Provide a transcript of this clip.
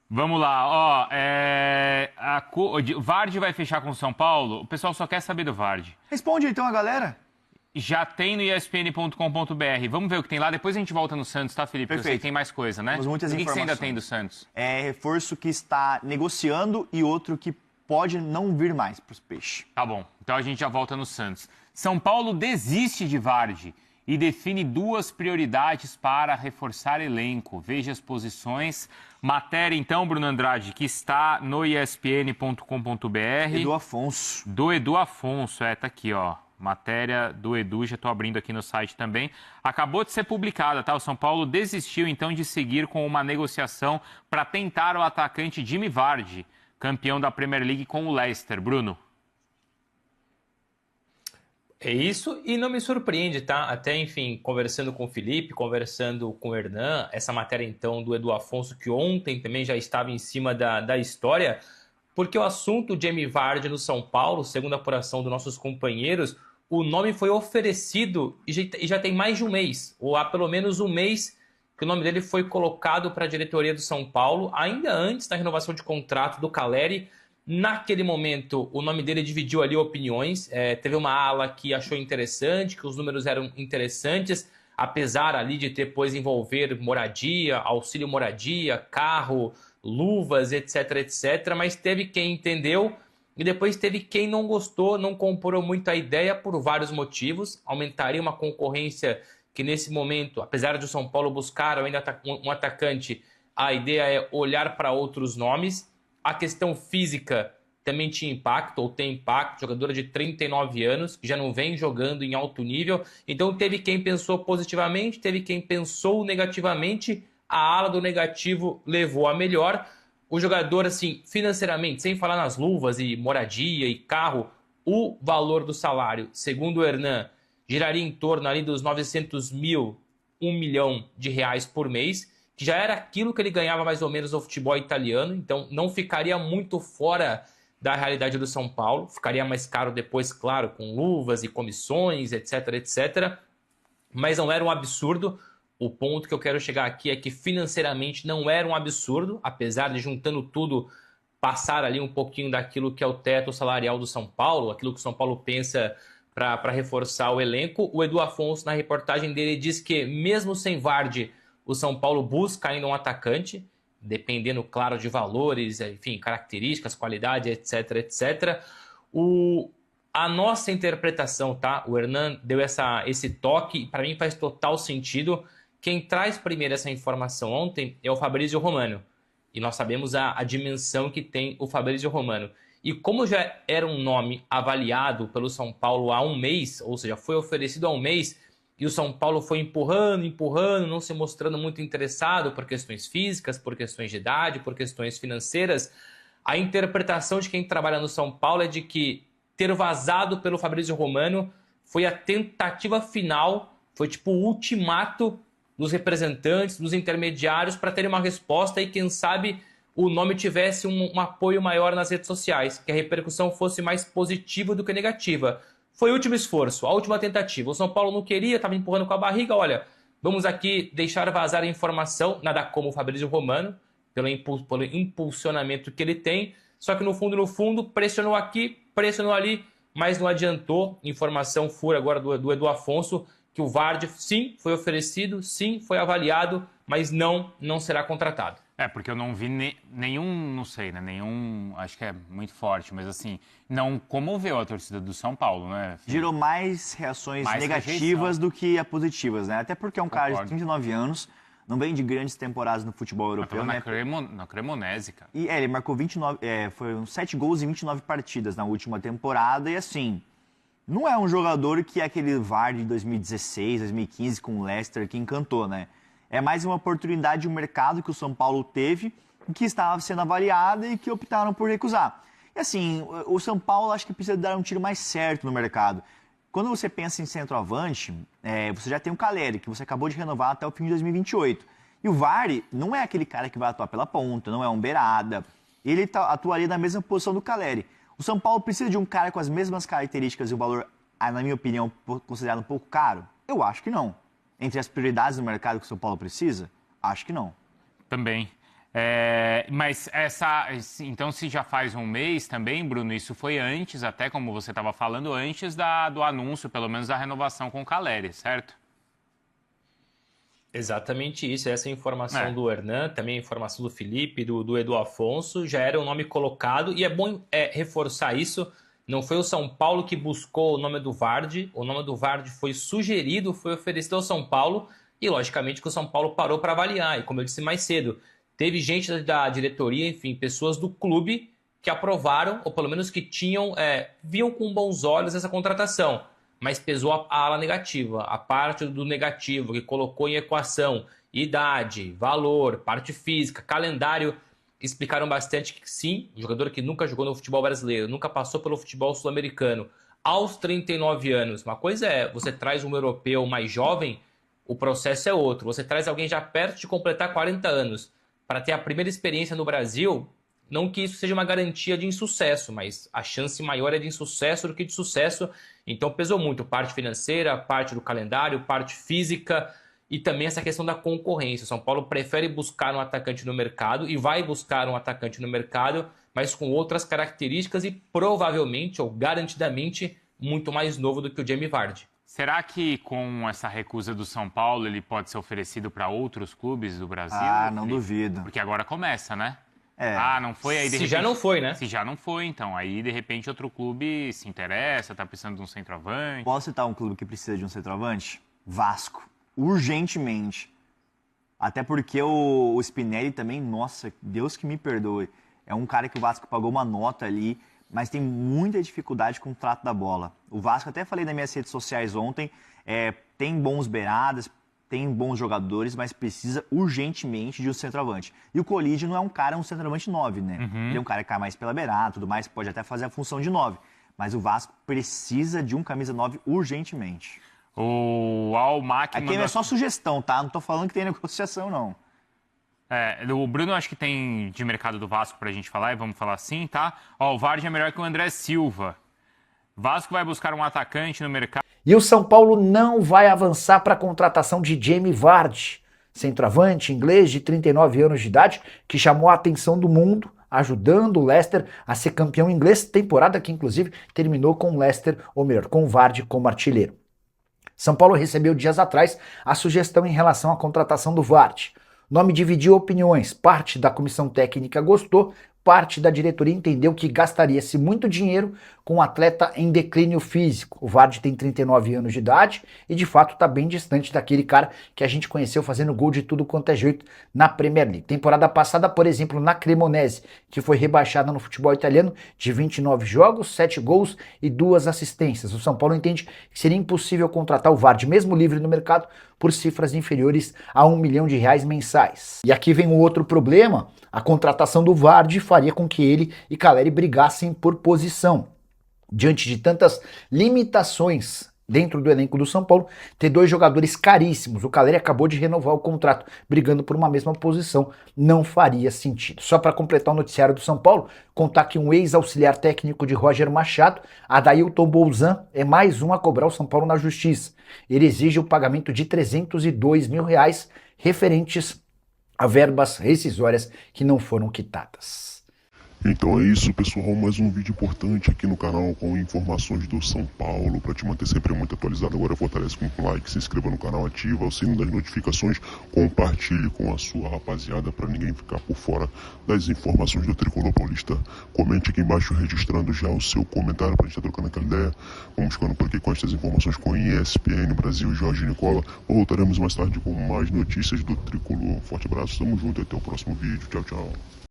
Vamos lá, ó. O Vardy vai fechar com o São Paulo? O pessoal só quer saber do Vardy. Responde então a galera. Já tem no espn.com.br. Vamos ver o que tem lá. Depois a gente volta no Santos, tá, Felipe? Porque eu sei que Perfeito. tem mais coisa, né? Temos muitas O que você ainda informações. tem do Santos? É reforço que está negociando e outro que pode não vir mais para os peixes. Tá bom, então a gente já volta no Santos. São Paulo desiste de Vardy e define duas prioridades para reforçar elenco. Veja as posições. Matéria, então, Bruno Andrade, que está no espn.com.br. Edu Afonso. Do Edu Afonso, tá aqui, ó. Matéria do Edu, já estou abrindo aqui no site também. Acabou de ser publicada, tá? O São Paulo desistiu, então, de seguir com uma negociação para tentar o atacante Jimmy Vardy, campeão da Premier League com o Leicester. Bruno. É isso, e não me surpreende, tá? Até, enfim, conversando com o Felipe, conversando com o Hernan, essa matéria, então, do Edu Afonso, que ontem também já estava em cima da história, porque o assunto Jamie Vardy no São Paulo, segundo a apuração dos nossos companheiros, o nome foi oferecido e já tem mais de um mês, ou há pelo menos um mês que o nome dele foi colocado para a diretoria do São Paulo, ainda antes da renovação de contrato do Caleri. Naquele momento, o nome dele dividiu ali opiniões. Teve uma ala que achou interessante, que os números eram interessantes, apesar ali de depois envolver moradia, auxílio moradia, carro, luvas, etc, etc. Mas teve quem entendeu e depois teve quem não gostou, não comprou muito a ideia por vários motivos. Aumentaria uma concorrência que nesse momento, apesar de o São Paulo buscar ainda um atacante, a ideia é olhar para outros nomes. A questão física também tinha impacto, ou tem impacto, jogadora de 39 anos, que já não vem jogando em alto nível. Então teve quem pensou positivamente, teve quem pensou negativamente. A ala do negativo levou a melhor. O jogador, assim, financeiramente, sem falar nas luvas e moradia e carro, o valor do salário, segundo o Hernan, giraria em torno ali dos 900 mil, 1 milhão de reais por mês, que já era aquilo que ele ganhava mais ou menos no futebol italiano, então não ficaria muito fora da realidade do São Paulo, ficaria mais caro depois, claro, com luvas e comissões, etc, etc, mas não era um absurdo. O ponto que eu quero chegar aqui é que financeiramente não era um absurdo, apesar de juntando tudo, passar ali um pouquinho daquilo que é o teto salarial do São Paulo, aquilo que o São Paulo pensa para reforçar o elenco. O Edu Afonso, na reportagem dele, diz que mesmo sem Vardy, o São Paulo busca ainda um atacante, dependendo, claro, de valores, enfim, características, qualidade, etc, etc. A nossa interpretação, tá? O Hernan deu esse toque, e para mim faz total sentido. Quem traz primeiro essa informação ontem é o Fabrício Romano. E nós sabemos a dimensão que tem o Fabrício Romano. E como já era um nome avaliado pelo São Paulo há um mês, ou seja, foi oferecido há um mês, e o São Paulo foi empurrando, não se mostrando muito interessado por questões físicas, por questões de idade, por questões financeiras, a interpretação de quem trabalha no São Paulo é de que ter vazado pelo Fabrício Romano foi a tentativa final, foi tipo o ultimato dos representantes, dos intermediários para terem uma resposta e quem sabe o nome tivesse um apoio maior nas redes sociais, que a repercussão fosse mais positiva do que negativa. Foi o último esforço, a última tentativa. O São Paulo não queria, estava empurrando com a barriga. Olha, vamos aqui deixar vazar a informação, nada como o Fabrício Romano, pelo impulsionamento que ele tem. Só que no fundo, pressionou aqui, pressionou ali, mas não adiantou. Informação fura agora do Edu Afonso, que o Vardy, sim, foi oferecido, sim, foi avaliado, mas não será contratado. Porque eu não vi nenhum, não sei, né? Nenhum, acho que é muito forte, mas assim, não comoveu a torcida do São Paulo, né? Gerou mais reações Mais negativas rejeição. do que positivas, né? Até porque é um cara de Concordo. 39 anos, não vem de grandes temporadas no futebol europeu, Tava né? na Cremonese, cara. E ele marcou 29, foram 7 gols em 29 partidas na última temporada e assim, não é um jogador que é aquele Vardy de 2016, 2015 com o Leicester que encantou, né? É mais uma oportunidade de um mercado que o São Paulo teve, que estava sendo avaliada e que optaram por recusar. E assim, o São Paulo acho que precisa dar um tiro mais certo no mercado. Quando você pensa em centroavante, você já tem o Caleri, que você acabou de renovar até o fim de 2028. E o Vardy não é aquele cara que vai atuar pela ponta, não é um beirada. Ele atuaria na mesma posição do Caleri. O São Paulo precisa de um cara com as mesmas características e o valor, na minha opinião, considerado um pouco caro? Eu acho que não. Entre as prioridades do mercado que o São Paulo precisa? Acho que não. Também. Mas então, se já faz um mês também, Bruno, isso foi antes, até como você estava falando, antes do anúncio, pelo menos da renovação com o Caleri, certo? Exatamente isso. Essa informação do Hernan, também a informação do Felipe, do Edu Afonso, já era um nome colocado. E é bom reforçar isso. Não foi o São Paulo que buscou o nome do Vardy. O nome do Vardy foi sugerido, foi oferecido ao São Paulo. E, logicamente, que o São Paulo parou para avaliar. E, como eu disse mais cedo, teve gente da diretoria, enfim, pessoas do clube que aprovaram, ou pelo menos que viam com bons olhos essa contratação. Mas pesou a ala negativa, a parte do negativo, que colocou em equação idade, valor, parte física, calendário, explicaram bastante que sim, o jogador que nunca jogou no futebol brasileiro, nunca passou pelo futebol sul-americano, aos 39 anos, uma coisa é, você traz um europeu mais jovem, o processo é outro. Você traz alguém já perto de completar 40 anos para ter a primeira experiência no Brasil, não que isso seja uma garantia de insucesso, mas a chance maior é de insucesso do que de sucesso. Então pesou muito parte financeira, parte do calendário, parte física e também essa questão da concorrência. O São Paulo prefere buscar um atacante no mercado e vai buscar um atacante no mercado, mas com outras características e provavelmente ou garantidamente muito mais novo do que o Jamie Vardy. Será que com essa recusa do São Paulo ele pode ser oferecido para outros clubes do Brasil? Não duvido. Porque agora começa, né? Não foi, aí de repente... já não foi, né? Se já não foi, então. Aí, de repente, outro clube se interessa, tá precisando de um centroavante. Posso citar um clube que precisa de um centroavante? Vasco. Urgentemente. Até porque o Spinelli também, nossa, Deus que me perdoe. É um cara que o Vasco pagou uma nota ali, mas tem muita dificuldade com o trato da bola. O Vasco, até falei nas minhas redes sociais ontem, tem bons beiradas, tem bons jogadores, mas precisa urgentemente de um centroavante. E o Colide não é um centroavante 9, né? Uhum. Ele é um cara que cai mais pela beirada, tudo mais, pode até fazer a função de 9. Mas o Vasco precisa de um camisa 9 urgentemente. O Almac... Aqui é só sugestão, tá? Não tô falando que tem negociação, não. O Bruno acho que tem de mercado do Vasco pra gente falar, e vamos falar assim, tá? O Vardy é melhor que o André Silva. Vasco vai buscar um atacante no mercado. E o São Paulo não vai avançar para a contratação de Jamie Vardy, centroavante inglês de 39 anos de idade, que chamou a atenção do mundo, ajudando o Leicester a ser campeão inglês, temporada que inclusive terminou com o Leicester, ou melhor, com o Vardy como artilheiro. São Paulo recebeu dias atrás a sugestão em relação à contratação do Vardy. O nome dividiu opiniões, parte da comissão técnica gostou, parte da diretoria entendeu que gastaria-se muito dinheiro com um atleta em declínio físico. O Vardy tem 39 anos de idade e de fato está bem distante daquele cara que a gente conheceu fazendo gol de tudo quanto é jeito na Premier League. Temporada passada, por exemplo, na Cremonese, que foi rebaixada no futebol italiano, de 29 jogos, 7 gols e 2 assistências. O São Paulo entende que seria impossível contratar o Vardy, mesmo livre no mercado, por cifras inferiores a R$1 milhão mensais. E aqui vem um outro problema: a contratação do Vardy faria com que ele e Caleri brigassem por posição. Diante de tantas limitações dentro do elenco do São Paulo, ter dois jogadores caríssimos, o Caleri acabou de renovar o contrato, brigando por uma mesma posição, não faria sentido. Só para completar o noticiário do São Paulo, contar que um ex-auxiliar técnico de Roger Machado, Adailton Bolzan, é mais um a cobrar o São Paulo na justiça. Ele exige o pagamento de R$302 mil referentes a verbas rescisórias que não foram quitadas. Então é isso, pessoal, mais um vídeo importante aqui no canal com informações do São Paulo, para te manter sempre muito atualizado. Agora fortalece com um like, se inscreva no canal, ativa o sino das notificações, compartilhe com a sua rapaziada para ninguém ficar por fora das informações do Tricolor Paulista. Comente aqui embaixo registrando já o seu comentário para a gente estar trocando aquela ideia. Vamos ficando por aqui com estas informações com ESPN Brasil e Jorge Nicola. Voltaremos mais tarde com mais notícias do Tricolor. Forte abraço, tamo junto e até o próximo vídeo. Tchau, tchau.